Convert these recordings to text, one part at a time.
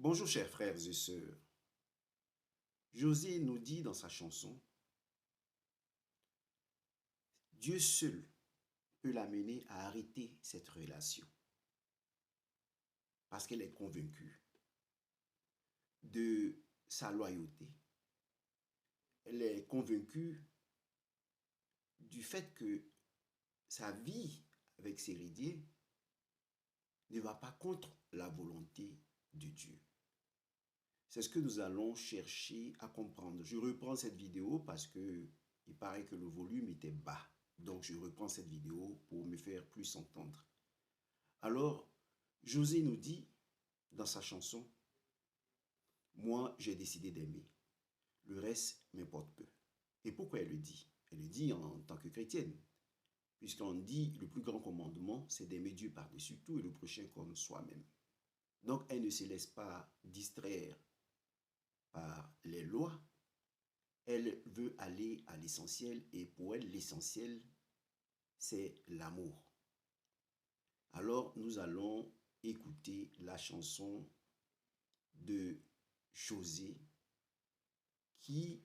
Bonjour chers frères et sœurs. José nous dit dans sa chanson, Dieu seul peut l'amener à arrêter cette relation parce qu'elle est convaincue de sa loyauté. Elle est convaincue du fait que sa vie avec Sérédier ne va pas contre la volonté de Dieu. C'est ce que nous allons chercher à comprendre. Je reprends cette vidéo parce que il paraît que le volume était bas. Donc je reprends cette vidéo pour me faire plus entendre. Alors, José nous dit dans sa chanson, moi j'ai décidé d'aimer. Le reste m'importe peu. Et pourquoi elle le dit? Elle le dit en tant que chrétienne. Puisqu'on dit le plus grand commandement, c'est d'aimer Dieu par-dessus tout et le prochain comme soi-même. Donc elle ne se laisse pas distraire par les lois. Elle veut aller à l'essentiel et pour elle, l'essentiel, c'est l'amour. Alors nous allons écouter la chanson de José qui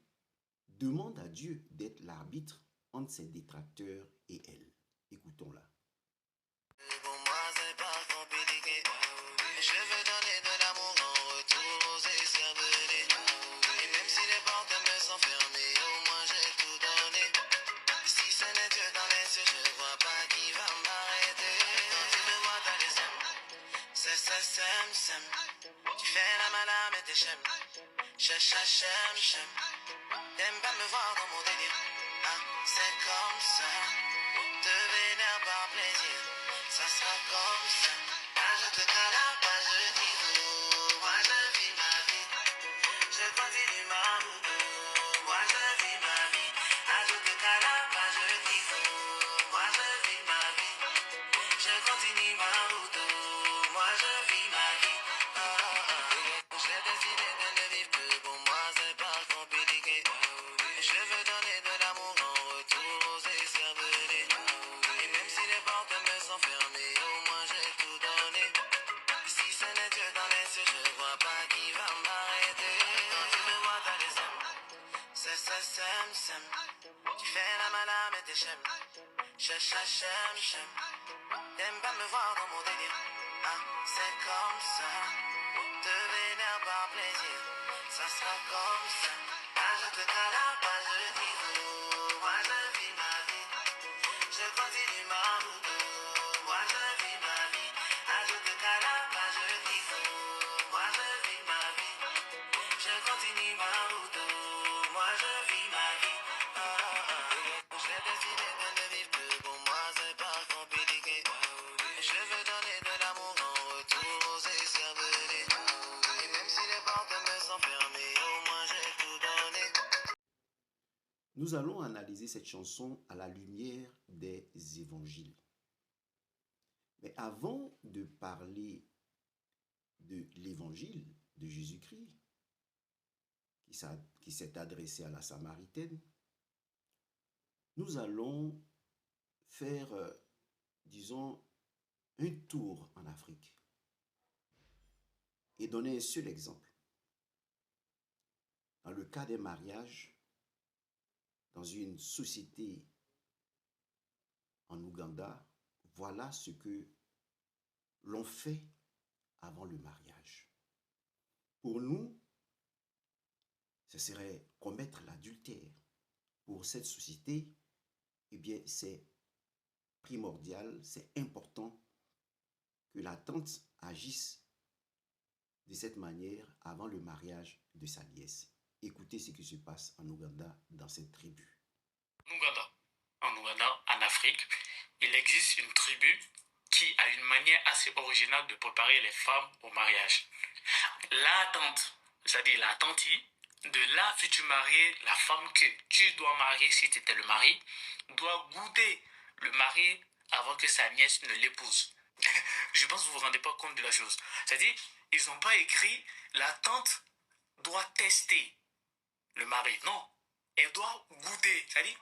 demande à Dieu d'être l'arbitre entre ses détracteurs et elle. Écoutons-la. Pour moi, c'est pas compliqué. Je veux donner de l'amour en retour aux écervelés. Et même si les portes me sont fermées, au moins j'ai tout donné. Si ce n'est Dieu dans les cieux, je vois pas qui va m'arrêter. Quand tu me vois, t'as les aimes. C'est. Tu fais la malade, mais t'es chème. Chem. T'aimes pas me voir dans mon délire. Ah, c'est comme ça. Te vénère par plaisir. Ça sera comme ça. Pas je te cala, pas je dis tout. Moi je vis ma vie. Je continue ma route. Moi je vis ma vie. Ah, je te cala, pas je dis tout. Moi je vis ma vie. Je continue ma route. Moi je vis ma vie. J'ai décidé de ne vivre que pour moi, c'est pas compliqué. Je veux donner de l'amour en retour aux écervelés. Et même si les portes me sont fermées, au moins j'ai tout donné. Si ce n'est Dieu dans les cieux, je vois pas qui va m'arrêter. Quand tu me vois, t'as les aimes. C'est. Tu fais la malade, mais t'es chème. Chem. T'aimes pas me voir dans mon délire. Ah, c'est comme ça. Te vénère par plaisir. Ça sera comme ça. Pas je te cala, pas je dis tout. Moi je vis ma vie. Je continue ma route. Moi je vis ma vie. Ah, je te cala, pas je dis tout. Moi je vis ma vie. Je continue ma route. Moi je vis ma vie. J'ai décidé de ne vivre que pour moi, c'est pas compliqué. Je veux donner de l'amour en retour aux écervelés. Et même si les portes me sont fermées, au moins j'ai tout donné. Nous allons analyser cette chanson à la lumière des évangiles. Mais avant de parler de l'évangile de Jésus-Christ, qui s'est adressé à la Samaritaine, nous allons faire, disons, un tour en Afrique et donner un seul exemple. Dans le cas des mariages, dans une société en Ouganda, voilà ce que l'on fait avant le mariage. Pour nous, ce serait commettre l'adultère. Pour cette société, eh bien, c'est primordial, c'est important que la tante agisse de cette manière avant le mariage de sa nièce. Écoutez ce qui se passe en Ouganda dans cette tribu. En Ouganda, en Afrique, il existe une tribu qui a une manière assez originale de préparer les femmes au mariage. La tante, c'est-à-dire la tantie, de la future mariée, la femme que tu dois marier si tu étais le mari, doit goûter le mari avant que sa nièce ne l'épouse. Je pense que vous ne vous rendez pas compte de la chose. C'est-à-dire, ils n'ont pas écrit la tante doit tester le mari. Non, elle doit goûter. C'est-à-dire,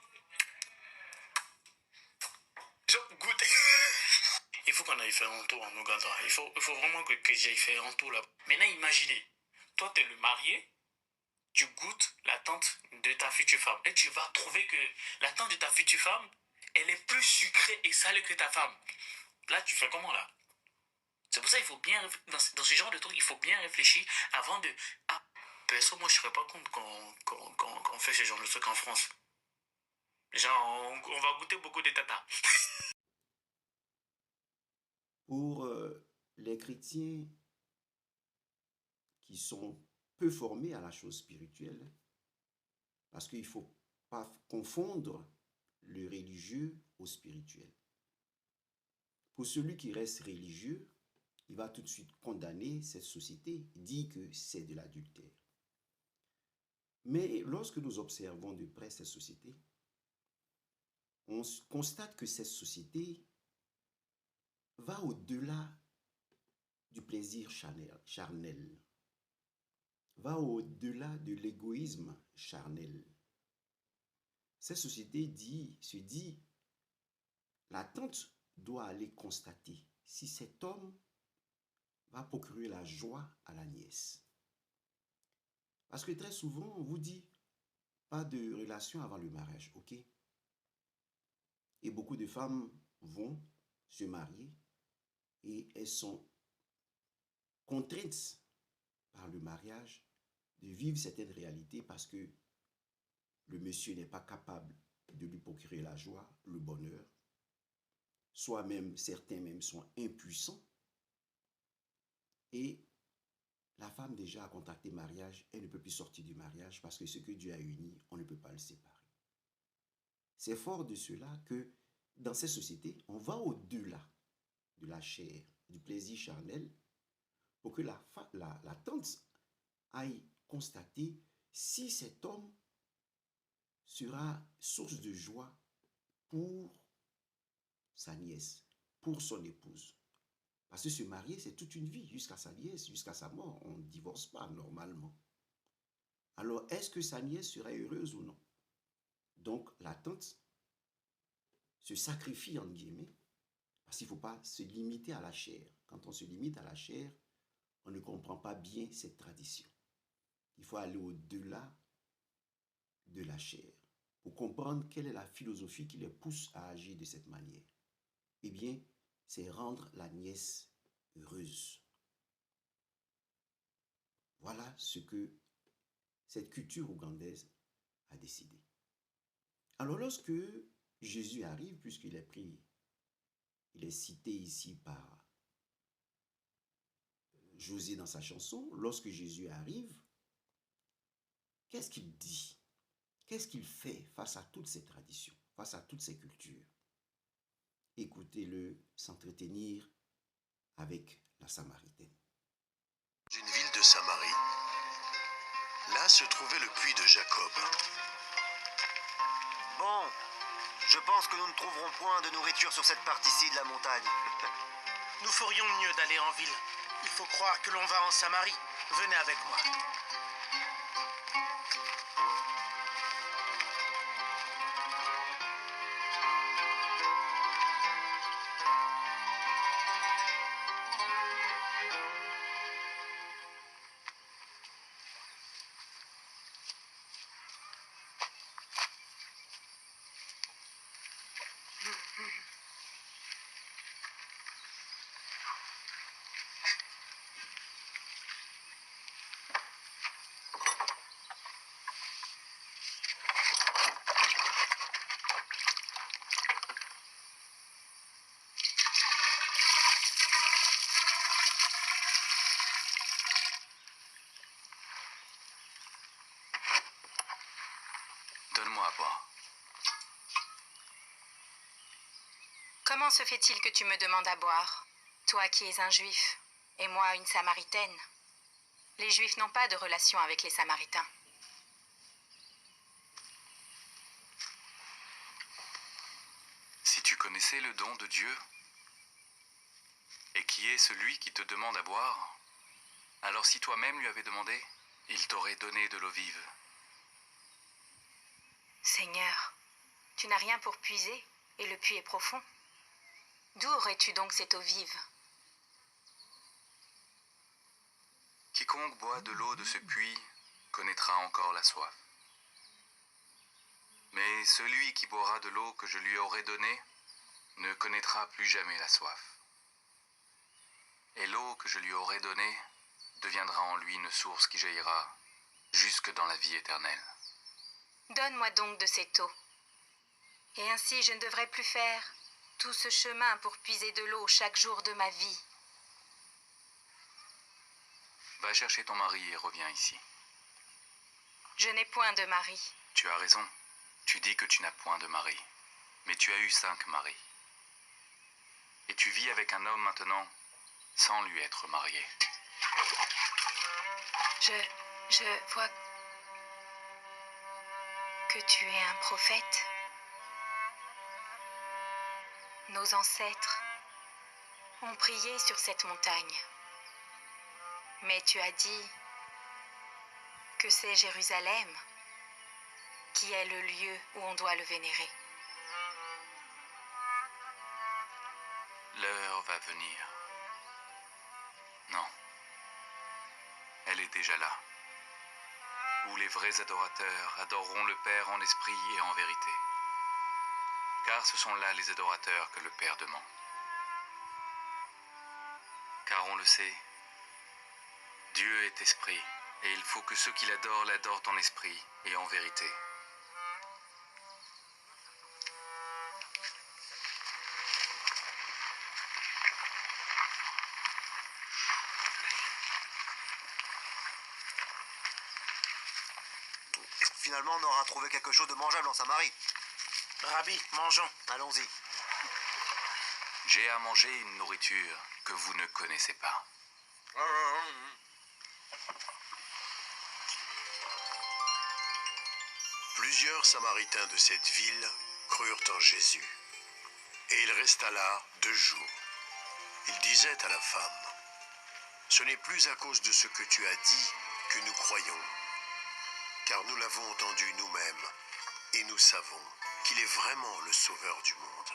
je goûter. il faut qu'on aille faire un tour en Ouganda. Il faut vraiment que j'aille faire un tour là. Maintenant, imaginez, toi, tu es le marié, tu goûtes la tante de ta future femme. Et tu vas trouver que la tante de ta future femme, elle est plus sucrée et salée que ta femme. Là, tu fais comment là? C'est pour ça qu'il faut bien, dans ce genre de truc, il faut bien réfléchir avant de... Ah, perso, moi, je ne serais pas contre qu'on fait ce genre de truc en France. Genre, on va goûter beaucoup de tata. Pour les chrétiens qui sont peu formés à la chose spirituelle, parce qu'il ne faut pas confondre le religieux au spirituel. Pour celui qui reste religieux, il va tout de suite condamner cette société, dit que c'est de l'adultère. Mais lorsque nous observons de près cette société, on constate que cette société va au-delà du plaisir charnel, va au-delà de l'égoïsme charnel. Cette société se dit, la tante doit aller constater si cet homme va procurer la joie à la nièce. Parce que très souvent, on vous dit, pas de relation avant le mariage, ok? Et beaucoup de femmes vont se marier et elles sont contraintes par le mariage de vivre certaines réalités parce que le monsieur n'est pas capable de lui procurer la joie, le bonheur. Soit même, certains même sont impuissants. Et la femme déjà a contracté mariage, elle ne peut plus sortir du mariage parce que ce que Dieu a uni, on ne peut pas le séparer. C'est fort de cela que dans ces sociétés, on va au-delà de la chair, du plaisir charnel, pour que la tante aille constater si cet homme sera source de joie pour sa nièce, pour son épouse. Parce que se marier, c'est toute une vie, jusqu'à sa nièce, jusqu'à sa mort. On ne divorce pas normalement. Alors, est-ce que sa nièce sera heureuse ou non? Donc, la tante se sacrifie, entre guillemets, parce qu'il ne faut pas se limiter à la chair. Quand on se limite à la chair, on ne comprend pas bien cette tradition. Il faut aller au-delà de la chair pour comprendre quelle est la philosophie qui les pousse à agir de cette manière. Eh bien, c'est rendre la nièce heureuse. Voilà ce que cette culture ougandaise a décidé. Alors lorsque Jésus arrive, puisqu'il est pris, il est cité ici par José dans sa chanson, lorsque Jésus arrive, qu'est-ce qu'il dit? Qu'est-ce qu'il fait face à toutes ces traditions, face à toutes ces cultures? Écoutez-le s'entretenir avec la Samaritaine. D'une ville de Samarie, là se trouvait le puits de Jacob. Bon, je pense que nous ne trouverons point de nourriture sur cette partie-ci de la montagne. Nous ferions mieux d'aller en ville. Il faut croire que l'on va en Samarie. Venez avec moi. Donne-moi à boire. Comment se fait-il que tu me demandes à boire, toi qui es un juif, et moi une samaritaine? Les juifs n'ont pas de relation avec les samaritains. Si tu connaissais le don de Dieu, et qui est celui qui te demande à boire, alors si toi-même lui avais demandé, il t'aurait donné de l'eau vive. Seigneur, tu n'as rien pour puiser, et le puits est profond. D'où aurais-tu donc cette eau vive? Quiconque boit de l'eau de ce puits connaîtra encore la soif. Mais celui qui boira de l'eau que je lui aurai donnée ne connaîtra plus jamais la soif. Et l'eau que je lui aurai donnée deviendra en lui une source qui jaillira jusque dans la vie éternelle. Donne-moi donc de cette eau. Et ainsi je ne devrais plus faire tout ce chemin pour puiser de l'eau chaque jour de ma vie. Va chercher ton mari et reviens ici. Je n'ai point de mari. Tu as raison. Tu dis que tu n'as point de mari. Mais tu as eu 5 maris. Et tu vis avec un homme maintenant sans lui être marié. Je vois que tu es un prophète. Nos ancêtres ont prié sur cette montagne. Mais tu as dit que c'est Jérusalem qui est le lieu où on doit le vénérer. L'heure va venir. Non. Elle est déjà là. Où les vrais adorateurs adoreront le Père en esprit et en vérité. Car ce sont là les adorateurs que le Père demande. Car on le sait, Dieu est esprit, et il faut que ceux qui l'adorent l'adorent en esprit et en vérité. Finalement, on aura trouvé quelque chose de mangeable en Samarie. Rabbi, mangeons. Allons-y. J'ai à manger une nourriture que vous ne connaissez pas. Plusieurs Samaritains de cette ville crurent en Jésus. Et il resta là 2 jours. Il disait à la femme, « Ce n'est plus à cause de ce que tu as dit que nous croyons, car nous l'avons entendu nous-mêmes, et nous savons qu'il est vraiment le Sauveur du monde. »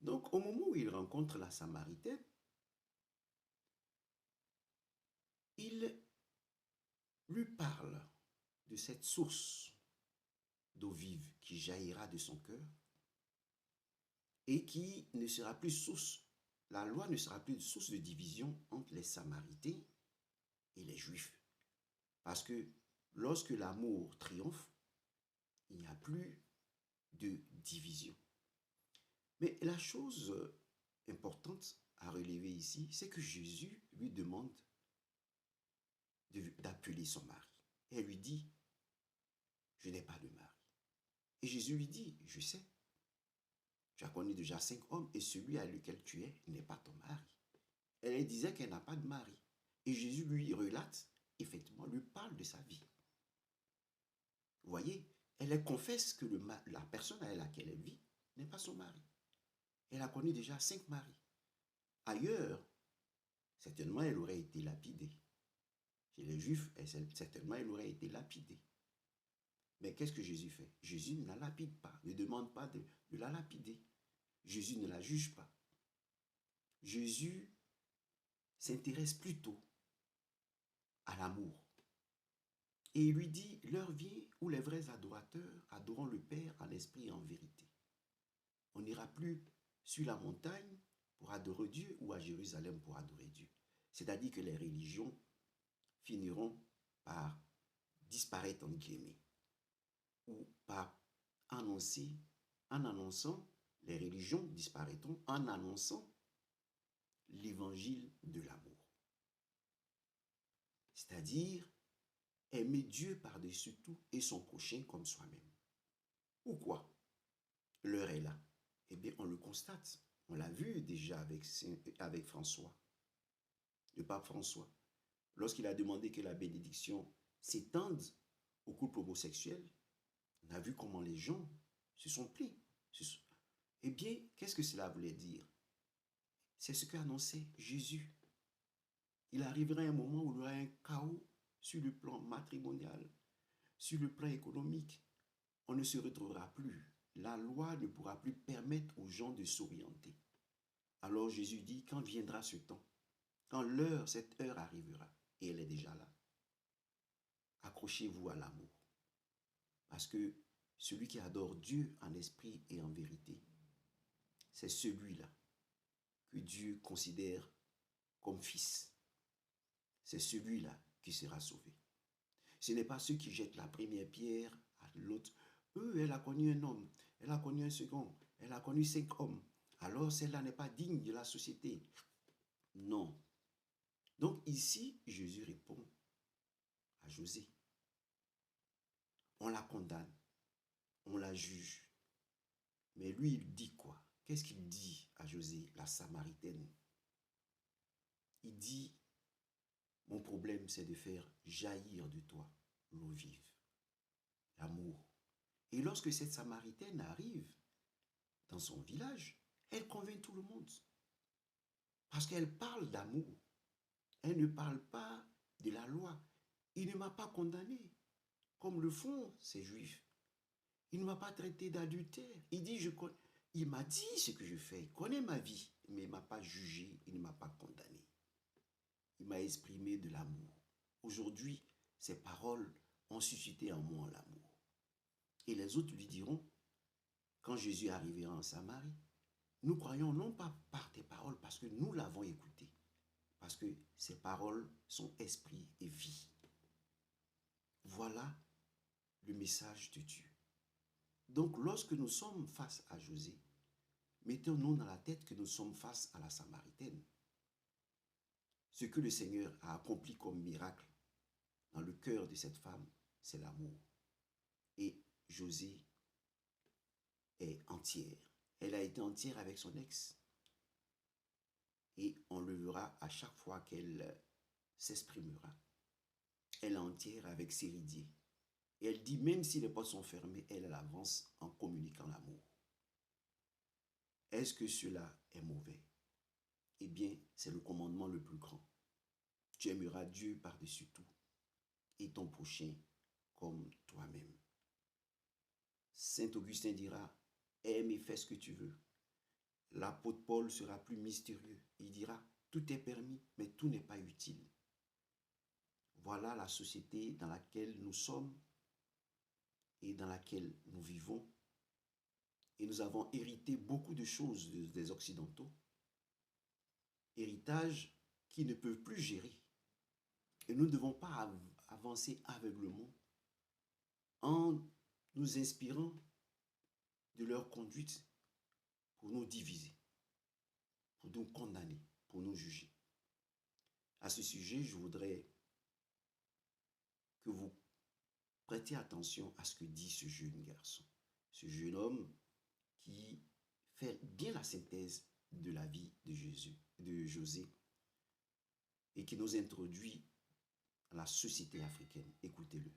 Donc, au moment où il rencontre la Samaritaine, il lui parle de cette source d'eau vive qui jaillira de son cœur et qui ne sera plus source, la loi ne sera plus source de division entre les Samaritains et les Juifs. Parce que lorsque l'amour triomphe, il n'y a plus de division. Mais la chose importante à relever ici, c'est que Jésus lui demande d'appeler son mari. Et elle lui dit, je n'ai pas de mari. Et Jésus lui dit, je sais, tu as connu déjà 5 hommes et celui à lequel tu es n'est pas ton mari. Elle disait qu'elle n'a pas de mari. Et Jésus lui relate, effectivement, lui parle de sa vie. Vous voyez, elle confesse que la personne à laquelle elle vit n'est pas son mari. Elle a connu déjà 5 maris. Ailleurs, certainement, elle aurait été lapidée. Chez les Juifs, certainement, elle aurait été lapidée. Mais qu'est-ce que Jésus fait? Jésus ne la lapide pas, ne demande pas de la lapider. Jésus ne la juge pas. Jésus s'intéresse plutôt à l'amour. Et il lui dit, l'heure vient où les vrais adorateurs adoreront le Père en esprit et en vérité. On n'ira plus sur la montagne pour adorer Dieu ou à Jérusalem pour adorer Dieu. C'est-à-dire que les religions finiront par disparaître en guillemets ou par annonçant, les religions disparaîtront en annonçant l'évangile de l'amour. C'est-à-dire aimer Dieu par-dessus tout et son prochain comme soi-même. Pourquoi? L'heure est là. Eh bien, on le constate. On l'a vu déjà avec François, le pape François. Lorsqu'il a demandé que la bénédiction s'étende au couple homosexuel, on a vu comment les gens se sont pris. Eh bien, qu'est-ce que cela voulait dire? C'est ce qu'annonçait Jésus. Il arriverait un moment où il y aura un chaos sur le plan matrimonial, sur le plan économique. On ne se retrouvera plus la loi ne pourra plus permettre aux gens de s'orienter. Alors Jésus dit, quand viendra ce temps, quand cette heure arrivera, et elle est déjà là, accrochez-vous à l'amour. Parce que celui qui adore Dieu en esprit et en vérité, c'est celui-là que Dieu considère comme fils. C'est celui-là qui sera sauvé. Ce n'est pas ceux qui jettent la première pierre à l'autre. Elle a connu un homme, elle a connu un second, elle a connu 5 hommes. Alors celle-là n'est pas digne de la société. Non. Donc ici, Jésus répond à José. On la condamne, on la juge. Mais lui, il dit quoi? Qu'est-ce qu'il dit à José, la Samaritaine? Il dit, mon problème, c'est de faire jaillir de toi l'eau vive, l'amour. Et lorsque cette Samaritaine arrive dans son village, elle convainc tout le monde. Parce qu'elle parle d'amour. Elle ne parle pas de la loi. Il ne m'a pas condamné, comme le font ces Juifs. Il ne m'a pas traité d'adultère. Il m'a dit ce que je fais. Il connaît ma vie, mais il ne m'a pas jugé, il ne m'a pas condamné. Il m'a exprimé de l'amour. Aujourd'hui, ces paroles ont suscité en moi l'amour. Et les autres lui diront, quand Jésus arrivera en Samarie, nous croyons non pas par tes paroles, parce que nous l'avons écouté. Parce que ces paroles sont esprit et vie. Voilà le message de Dieu. Donc, lorsque nous sommes face à José, mettons-nous dans la tête que nous sommes face à la Samaritaine. Ce que le Seigneur a accompli comme miracle dans le cœur de cette femme, c'est l'amour. Et José est entière. Elle a été entière avec son ex. Et on le verra à chaque fois qu'elle s'exprimera. Elle est entière avec Séridie. Et elle dit, même si les portes sont fermées, elle avance en communiquant l'amour. Est-ce que cela est mauvais? Eh bien, c'est le commandement le plus grand. Tu aimeras Dieu par-dessus tout et ton prochain comme toi-même. Saint Augustin dira, aime et fais ce que tu veux. L'apôtre Paul sera plus mystérieux. Il dira, tout est permis, mais tout n'est pas utile. Voilà la société dans laquelle nous sommes et dans laquelle nous vivons. Et nous avons hérité beaucoup de choses des Occidentaux. Héritage qui ne peuvent plus gérer. Et nous ne devons pas avancer aveuglement en nous inspirant de leur conduite pour nous diviser, pour nous condamner, pour nous juger. À ce sujet, je voudrais que vous prêtiez attention à ce que dit ce jeune garçon, ce jeune homme qui fait bien la synthèse de la vie de José, et qui nous introduit à la société africaine. Écoutez-le.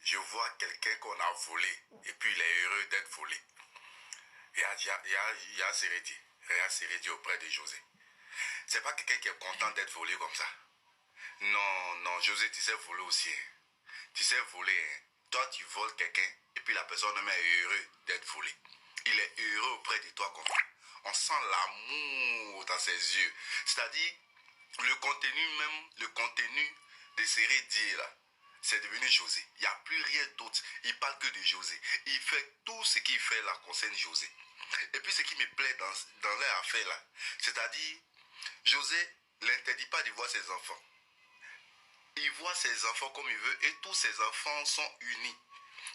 Je vois quelqu'un qu'on a volé, et puis il est heureux d'être volé. Il y a Sérédi auprès de José. C'est pas quelqu'un qui est content d'être volé comme ça. Non, José, tu sais voler aussi. Tu sais voler. Toi, tu voles quelqu'un, et puis la personne même est heureux d'être volé. Il est heureux auprès de toi comme ça. On sent l'amour dans ses yeux. C'est-à-dire, le contenu de Sérédi, là, c'est devenu José. Il n'y a plus rien d'autre. Il parle que de José. Il fait tout ce qu'il fait là concerne José. Et puis ce qui me plaît dans leur affaire là, c'est-à-dire, José n'interdit pas de voir ses enfants. Il voit ses enfants comme il veut et tous ses enfants sont unis.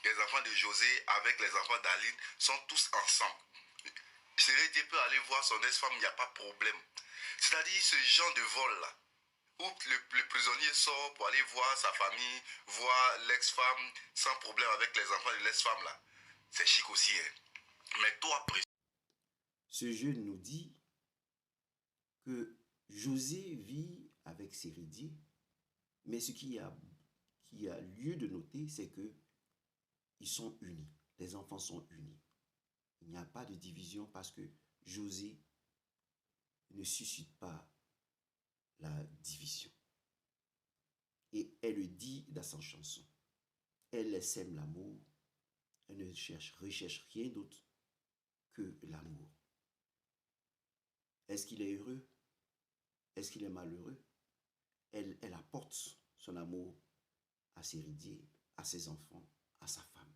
Les enfants de José avec les enfants d'Aline sont tous ensemble. Sérédi peut aller voir son ex-femme, il n'y a pas de problème. C'est-à-dire ce genre de vol là, où le prisonnier sort pour aller voir sa famille, voir l'ex-femme sans problème avec les enfants de l'ex-femme là. C'est chic aussi. Mais toi, ce jeune nous dit que José vit avec Sérédi, mais ce qui a lieu de noter, c'est que ils sont unis. Les enfants sont unis. Il n'y a pas de division parce que José ne suscite pas la division. Et elle le dit dans sa chanson. Elle sème l'amour, Elle ne recherche rien d'autre que l'amour. Est-ce qu'il est heureux? Est-ce qu'il est malheureux? Elle apporte son amour à ses héritiers, à ses enfants, à sa femme.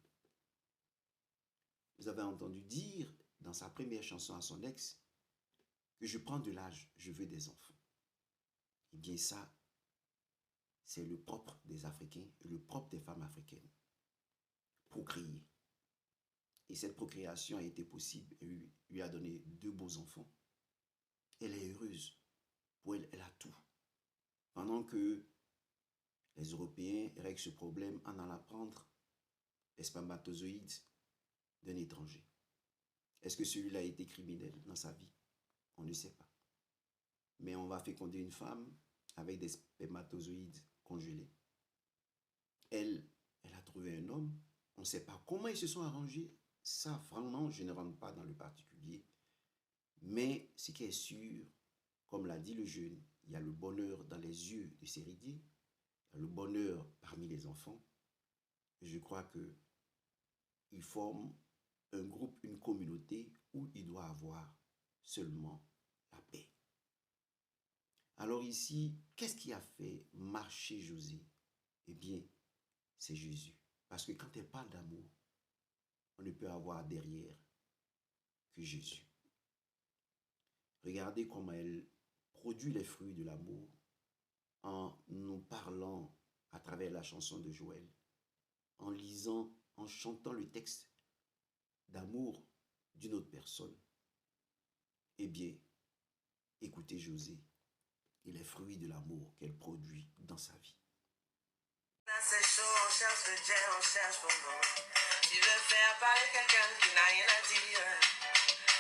Vous avez entendu dire dans sa première chanson à son ex que je prends de l'âge, je veux des enfants. Eh bien ça, c'est le propre des Africains et le propre des femmes africaines. Procréer. Et cette procréation a été possible et lui a donné 2 beaux enfants. Elle est heureuse. Pour elle, elle a tout. Pendant que les Européens règlent ce problème en allant prendre les spermatozoïdes d'un étranger. Est-ce que celui-là a été criminel dans sa vie? On ne sait pas. Mais on va féconder une femme avec des spermatozoïdes congelés. Elle a trouvé un homme. On ne sait pas comment ils se sont arrangés. Ça, vraiment, je ne rentre pas dans le particulier. Mais ce qui est sûr, comme l'a dit le jeune, il y a le bonheur dans les yeux de ses héritiers, il y a le bonheur parmi les enfants. Et je crois qu'il forme un groupe, une communauté où il doit avoir seulement la paix. Alors ici, qu'est-ce qui a fait marcher José? Eh bien, c'est Jésus. Parce que quand elle parle d'amour, on ne peut avoir derrière que Jésus. Regardez comment elle produit les fruits de l'amour en nous parlant à travers la chanson de Joël, en lisant, en chantant le texte d'amour d'une autre personne. Eh bien, écoutez José et les fruits de l'amour qu'elle produit dans sa vie. C'est chaud, on cherche le jet, on cherche pour nous. Tu veux faire parler quelqu'un qui n'a rien à dire.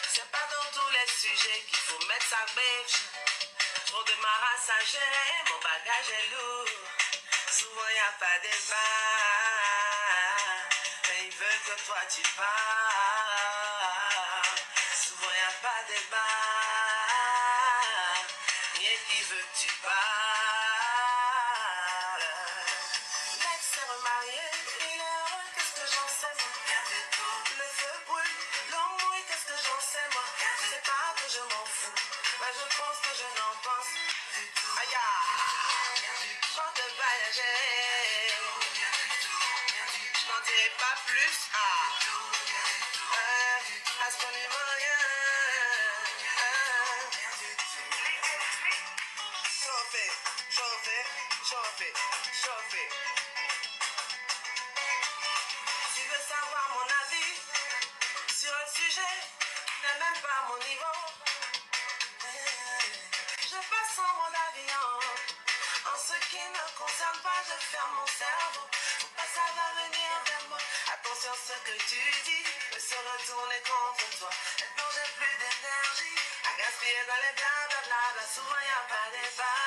C'est pas dans tous les sujets qu'il faut mettre sa bêche. Trop de maras à gérer, mon bagage est lourd. Souvent y a pas de débat, mais ils veulent que toi tu parles. Souvent y a pas de débat, rien qui veut que tu parles. L'ex s'est remarié, il est heureux, qu'est-ce que j'en sais moi? Le feu brûle, l'eau mouille, qu'est-ce que j'en sais moi? C'est pas que je m'en fous, mais je pense que je n'en pense. Aïe, trop de voyager, je n'en dirai pas plus. Absolument rien. Chauffé, chauffé, chauffé, chauffé. Tu veux savoir mon avis sur un sujet qui n'est même pas mon niveau? Je passe sans mon avion. En ce qui ne concerne pas, je ferme mon cerveau. Faut pas ça va venir vers moi. Attention, ce que tu dis peut se retourner contre toi. Maintenant, j'ai plus d'énergie à gaspiller dans les blablabla. Souvent, y a pas de débat.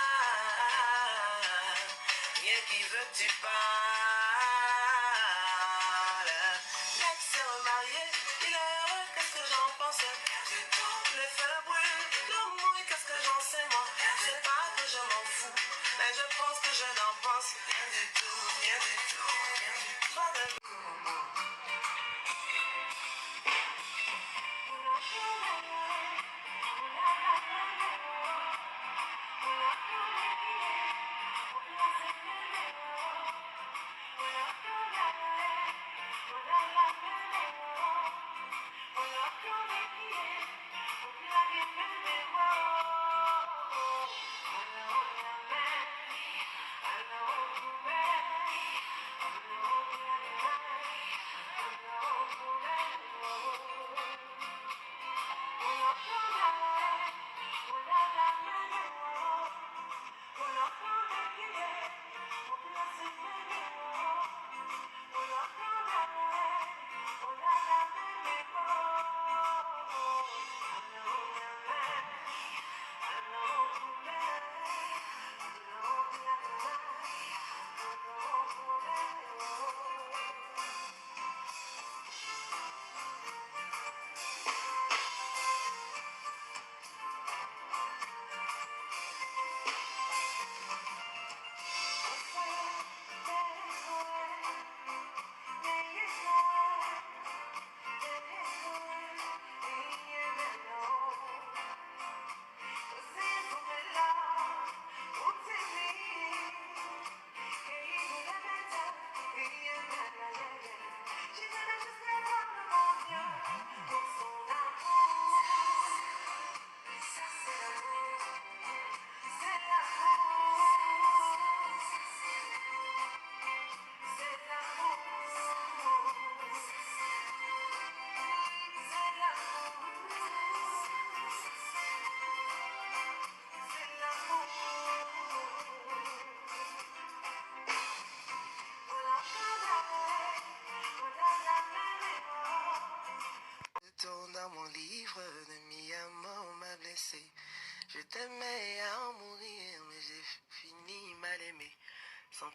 Rien qui veut que tu parles. L'ex s'est remarié, il est heureux, qu'est-ce que j'en pense? Le feu brûle, l'eau mouille, qu'est-ce que j'en sais moi? C'est pas que je m'en fous, mais je pense que je n'en pense rien du tout, rien du tout, rien du tout. Trop de...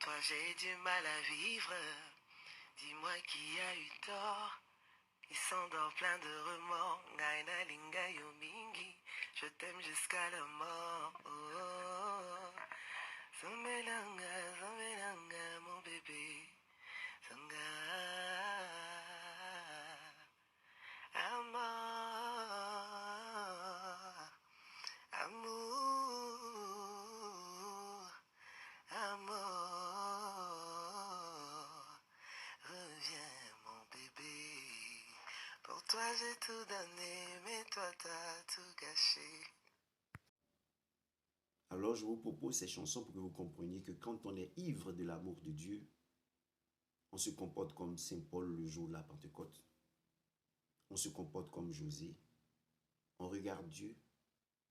toi j'ai du mal à vivre. Dis-moi qui a eu tort. Il s'endort plein de remords. Ngaina linga yomingi. Je t'aime jusqu'à la mort. Oh, oh, oh. Zombelanga, mon bébé. Zanga. Amour. Amour. Amour. Reviens, mon bébé. Pour toi, j'ai tout donné, mais toi, t'as tout gâché. Alors je vous propose ces chansons pour que vous compreniez que quand on est ivre de l'amour de Dieu, on se comporte comme Saint Paul le jour de la Pentecôte. On se comporte comme Josée. On regarde Dieu,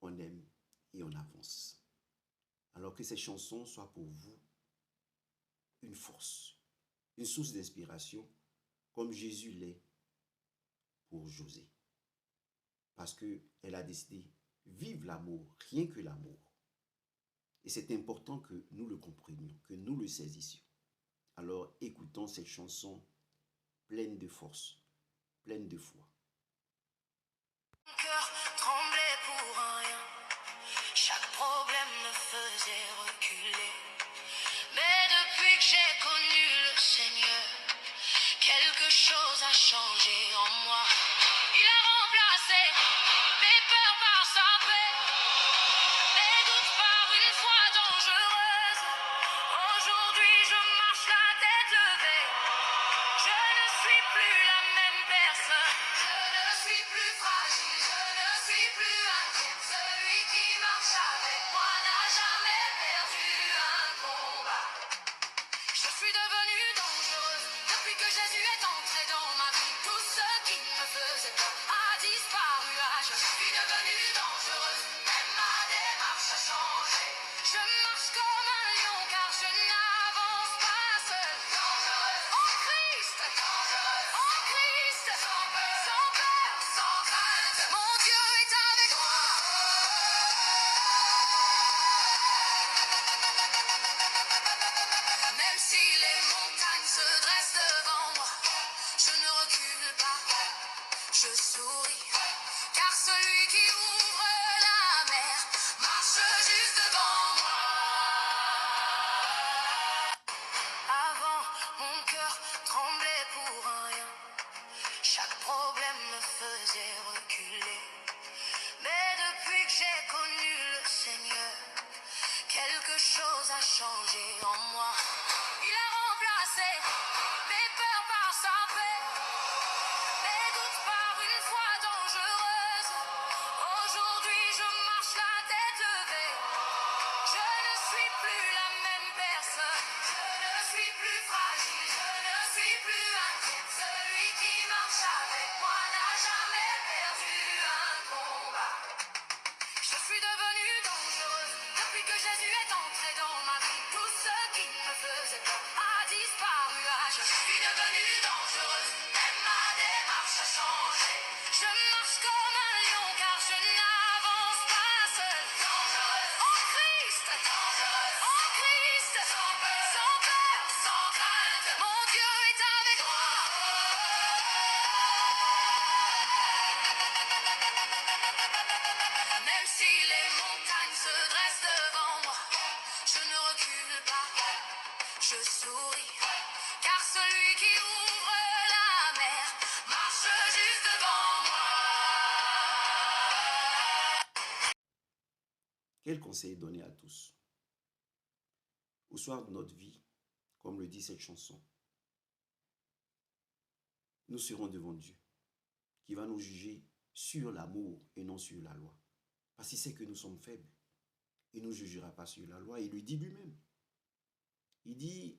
on aime et on avance. Alors que ces chansons soient pour vous une force, une source d'inspiration, comme Jésus l'est pour Josée. Parce qu'elle a décidé vive l'amour, rien que l'amour. Et c'est important que nous le comprenions, que nous le saisissions. Alors écoutons cette chanson pleine de force, pleine de foi. Mon cœur tremblait pour rien. Chaque problème me faisait reculer. Mais depuis que j'ai connu le Seigneur, quelque chose a changé en moi. Il a remplacé mes peurs par sa paix, mes doutes par une foi dangereuse. Aujourd'hui je marche la tête levée. Je ne suis plus la même personne. Je ne suis plus fragile, je ne suis plus inquiet. Celui qui marche avec moi n'a jamais perdu un combat. Je suis devenue dangereuse depuis que Jésus est entré dans ma vie. Tout ce qui me faisait peur a disparu. Ah, je suis devenue dangereuse, même ma démarche a changé. Je marche comme un lion car je n'avance pas seul. Dangereuse en Christ, dangereuse en Christ, sans peur, sans crainte. Mon Dieu est avec moi. Même si les montagnes se dressent devant moi, je ne recule pas, je souris, car celui qui ouvre la mer marche juste devant moi. Avant, mon cœur tremblait pour rien, chaque problème me faisait reculer. Mais depuis que j'ai connu le Seigneur, quelque chose a changé en moi. Il a remplacé mes peurs par sa paix, mes doutes par une foi dangereuse. Aujourd'hui je marche la tête levée. Je ne suis plus la même personne. Je ne suis plus fragile, je ne suis plus inquiète. Celui qui marche avec moi n'a jamais perdu un combat. Je suis devenue dangereuse depuis que Jésus est entré dans ma vie. Tout ce qui me faisait peur a disparu. Ah, je suis devenue dangereuse, même ma démarche a changé. Je marche comme un lion car je n'avance pas seul. Dangereuse en Christ, dangereuse en Christ, sans peur, sans crainte. Mon Dieu est avec moi. Même si les montagnes se dressent devant moi, je ne recule pas, je souris, car celui qui ouvre la mer marche juste devant moi. Quel conseil donner à tous? Au soir de notre vie, comme le dit cette chanson, nous serons devant Dieu, qui va nous juger sur l'amour et non sur la loi. Parce qu'il sait que nous sommes faibles. Il ne nous jugera pas sur la loi. Il lui dit lui-même. Il dit,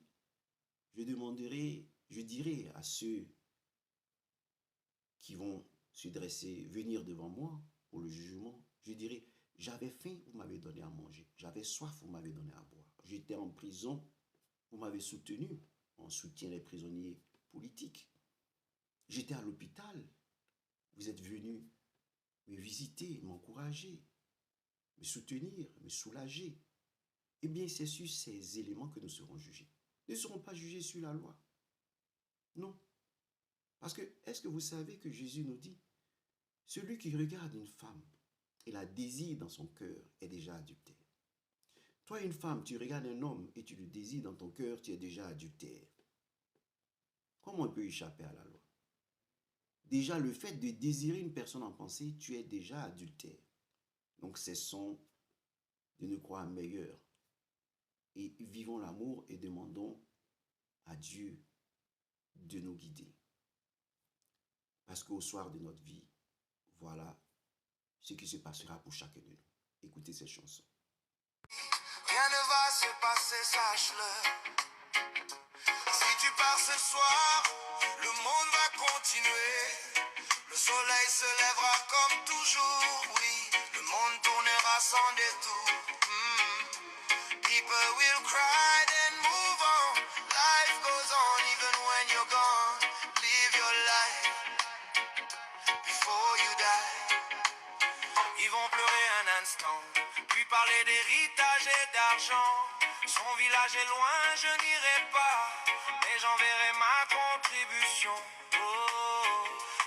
je dirai à ceux qui vont se dresser, venir devant moi pour le jugement, je dirai, j'avais faim, vous m'avez donné à manger. J'avais soif, vous m'avez donné à boire. J'étais en prison, vous m'avez soutenu. On soutient les prisonniers politiques. J'étais à l'hôpital, vous êtes venus me visiter, m'encourager, me soutenir, me soulager. Eh bien, c'est sur ces éléments que nous serons jugés. ne seront pas jugés sur la loi. Non. Parce que, est-ce que vous savez que Jésus nous dit, celui qui regarde une femme et la désire dans son cœur est déjà adultère. Toi, une femme, tu regardes un homme et tu le désires dans ton cœur, tu es déjà adultère. Comment on peut échapper à la loi? Déjà, le fait de désirer une personne en pensée, tu es déjà adultère. Donc, cessons de nous croire meilleurs. Et vivons l'amour et demandons à Dieu de nous guider. Parce qu'au soir de notre vie, voilà ce qui se passera pour chacun de nous. Écoutez ces chansons. Rien ne va se passer, sache-le. Si tu pars ce soir, le monde va continuer. Le soleil se lèvera comme toujours, oui. Le monde tournera sans détour. People will cry then move on. Life goes on even when you're gone. Live your life before you die. Ils vont pleurer un instant, puis parler d'héritage et d'argent. Son village est loin, je n'irai pas, mais j'enverrai ma contribution. Oh,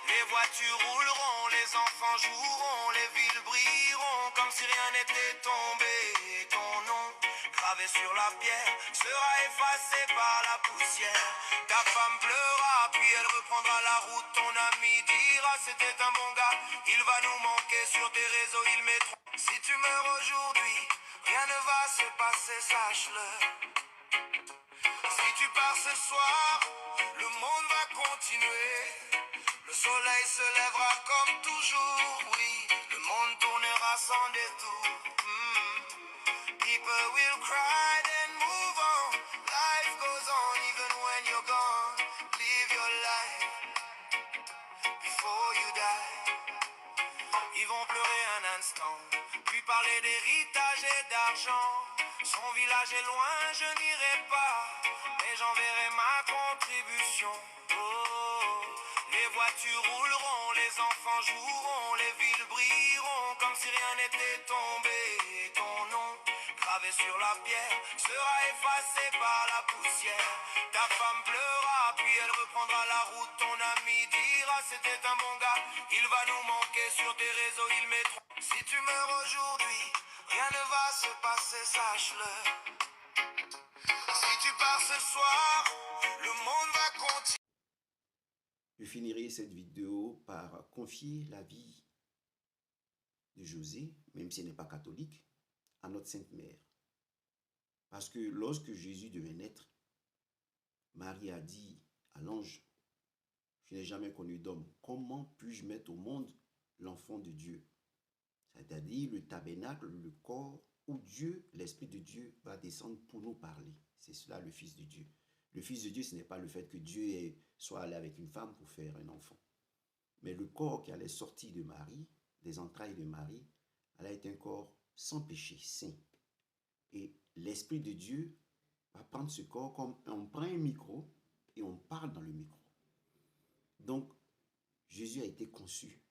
les voitures rouleront, les enfants joueront, les villes brilleront comme si rien n'était tombé. Et ton nom, gravé sur la pierre, sera effacé par la poussière. Ta femme pleura, puis elle reprendra la route. Ton ami dira c'était un bon gars, il va nous manquer sur tes réseaux, il mettront. Si tu meurs aujourd'hui, rien ne va se passer, sache-le. Si tu pars ce soir, le monde va continuer. Le soleil se lèvera comme toujours, oui. Le monde tournera sans détour. People will cry then move on. Life goes on even when you're gone. Live your life before you die. Ils vont pleurer un instant, puis parler d'héritage et d'argent. Son village est loin, je n'irai pas, mais j'enverrai ma contribution. Oh, les voitures rouleront, les enfants joueront, les villes brilleront comme si rien n'était tombé. Et ton nom, gravé sur la pierre, sera effacé par la poussière. Ta femme pleura, puis elle reprendra la route. Ton ami dira c'était un bon gars, il va nous manquer sur tes réseaux, ils mettront. Si tu meurs aujourd'hui, rien ne va se passer, sache-le. Si tu pars ce soir, le monde va continuer. Je finirai cette vidéo par confier la vie de José, même si elle n'est pas catholique, à notre Sainte Mère. Parce que lorsque Jésus devait naître, Marie a dit à l'ange, je n'ai jamais connu d'homme, comment puis-je mettre au monde l'enfant de Dieu? C'est-à-dire le tabernacle, le corps où Dieu, l'Esprit de Dieu, va descendre pour nous parler. C'est cela le Fils de Dieu. Le Fils de Dieu, ce n'est pas le fait que Dieu soit allé avec une femme pour faire un enfant. Mais le corps qui allait sortir de Marie, des entrailles de Marie, allait être un corps sans péché, saint. Et l'Esprit de Dieu va prendre ce corps comme on prend un micro et on parle dans le micro. Donc, Jésus a été conçu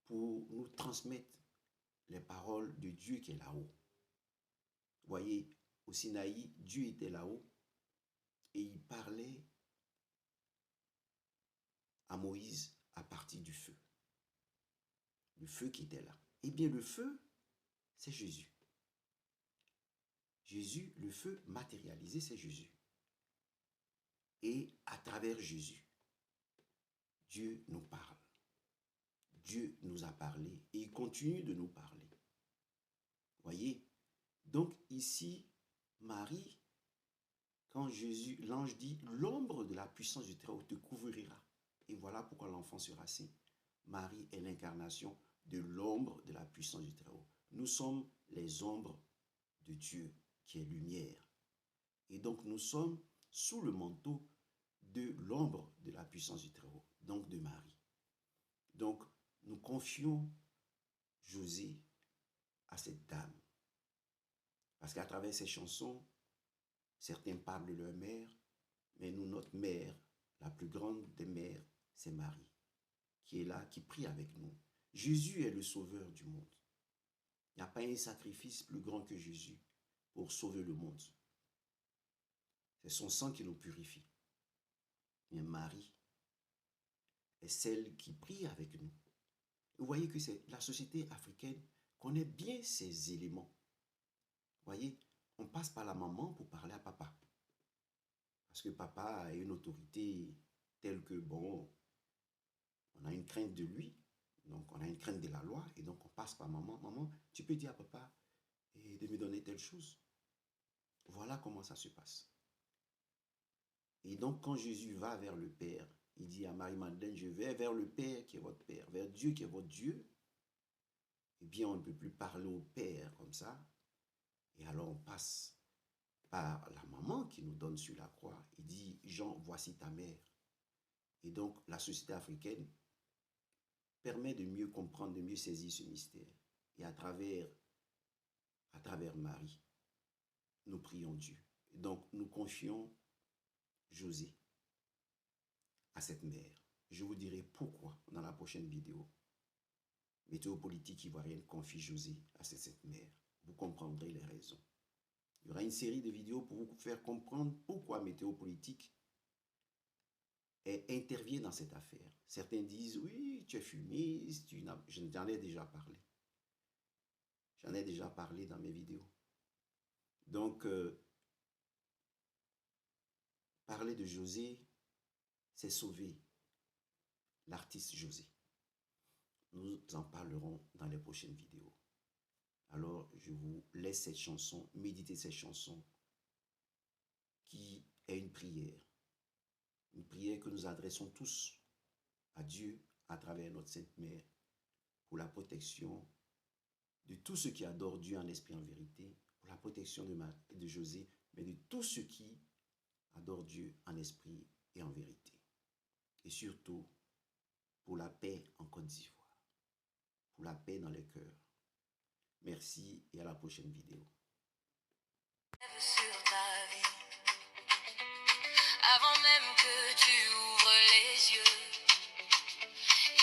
pour nous transmettre les paroles de Dieu qui est là-haut. Vous voyez, au Sinaï, Dieu était là-haut et il parlait à Moïse à partir du feu. Le feu qui était là. Eh bien, le feu, c'est Jésus. Jésus, le feu matérialisé, c'est Jésus. Et à travers Jésus, Dieu nous parle. Dieu nous a parlé et il continue de nous parler. Voyez? Donc ici, Marie, quand Jésus, l'ange dit, l'ombre de la puissance du Très-Haut te couvrira. Et voilà pourquoi l'enfant sera saint. Marie est l'incarnation de l'ombre de la puissance du Très-Haut. Nous sommes les ombres de Dieu qui est lumière. Et donc nous sommes sous le manteau de l'ombre de la puissance du Très-Haut, donc de Marie. Donc nous confions José à cette dame. Parce qu'à travers ces chansons, certains parlent de leur mère, mais nous, notre mère, la plus grande des mères, c'est Marie, qui est là, qui prie avec nous. Jésus est le sauveur du monde. Il n'y a pas un sacrifice plus grand que Jésus pour sauver le monde. C'est son sang qui nous purifie. Mais Marie est celle qui prie avec nous. Vous voyez que c'est la société africaine connaît bien ces éléments. Vous voyez, on passe par la maman pour parler à papa. Parce que papa a une autorité telle que, bon, on a une crainte de lui, donc on a une crainte de la loi, et donc on passe par maman. Maman, tu peux dire à papa de me donner telle chose. Voilà comment ça se passe. Et donc quand Jésus va vers le Père, il dit à Marie-Madeleine, je vais vers le Père qui est votre Père, vers Dieu qui est votre Dieu. Eh bien, on ne peut plus parler au Père comme ça. Et alors on passe par la maman qui nous donne sur la croix. Il dit, Jean, voici ta mère. Et donc la société africaine permet de mieux comprendre, de mieux saisir ce mystère. Et à travers Marie, nous prions Dieu. Et donc nous confions José à cette mère. Je vous dirai pourquoi dans la prochaine vidéo. Météopolitique ivoirienne confie José à cette mère. Vous comprendrez les raisons. Il y aura une série de vidéos pour vous faire comprendre pourquoi Météopolitique intervient dans cette affaire. Certains disent, oui, tu es fumiste, j'en ai déjà parlé. J'en ai déjà parlé dans mes vidéos. Donc, parler de José, c'est sauver l'artiste José. Nous en parlerons dans les prochaines vidéos. Alors, je vous laisse cette chanson, méditez cette chanson qui est une prière que nous adressons tous à Dieu à travers notre Sainte Mère pour la protection de tous ceux qui adorent Dieu en esprit et en vérité, pour la protection de José, mais de tous ceux qui adorent Dieu en esprit et en vérité. Et surtout, pour la paix en Côte d'Ivoire, pour la paix dans les cœurs. Merci et à la prochaine vidéo. Sur ta vie, avant même que tu ouvres les yeux,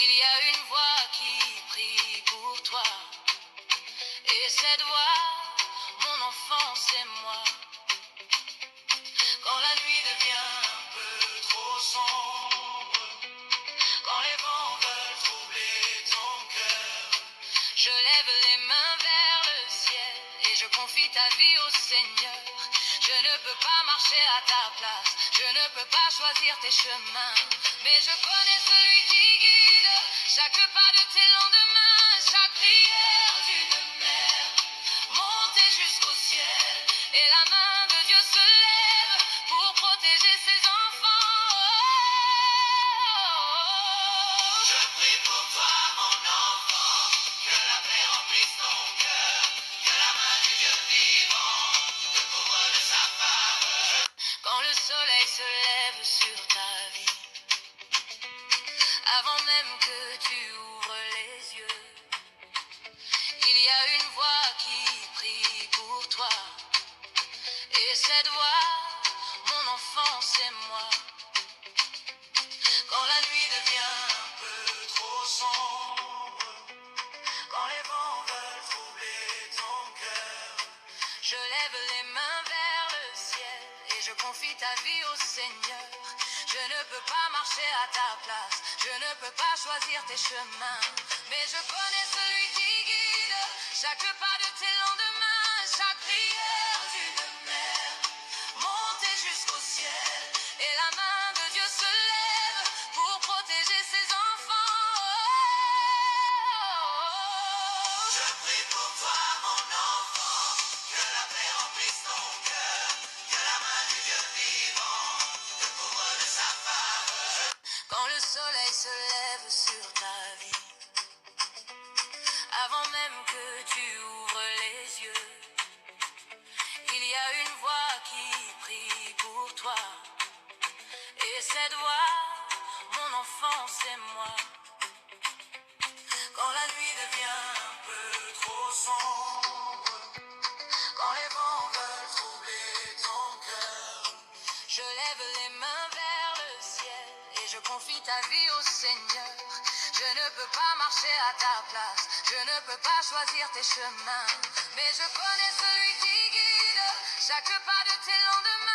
il y a une voix qui prie pour toi. Et cette voix, mon enfant, c'est moi. Quand la nuit devient un peu trop sombre, quand les vents veulent troubler ton cœur, je lève les mains vers le ciel et je confie ta vie au Seigneur. Je ne peux pas marcher à ta place, je ne peux pas choisir tes chemins, mais je connais celui qui guide chaque pas de tes lendemains, chaque prière d'une mère montée jusqu'au ciel, et la main de Dieu se lève pour protéger ses enfants. Je prie pour toi, mon enfant, que la paix remplisse ton cœur, que la main du Dieu vivant te couvre de sa faveur. Quand le soleil se lève sur ta vie, avant même que tu ouvres les yeux, il y a une voix qui prie pour toi. Et cette voix, mon enfant, c'est moi. Quand la nuit devient un peu trop sombre, quand les vents veulent troubler ton cœur, je lève les mains vers le ciel et je confie ta vie au Seigneur. Je ne peux pas marcher à ta place, je ne peux pas choisir tes chemins, mais je connais celui qui guide chaque pas de tes lendemains, chaque prière d'une mère montée jusqu'au ciel, et la main de Dieu se lève pour protéger ses enfants. Je prie pour toi, mon enfant, que la paix remplisse ton cœur, que la main du Dieu vivant te couvre de sa faveur. Quand le soleil se lève sur ta vie, avant même que tu ouvres les yeux, il y a une voix qui prie pour toi. Et cette voix, mon enfant, c'est moi. Quand la nuit devient un peu trop sombre, quand les vents veulent troubler ton cœur, je lève les mains vers le ciel et je confie ta vie au Seigneur. Je ne peux pas marcher à ta place, je ne peux pas choisir tes chemins, mais je connais celui qui guide chaque pas de tes lendemains.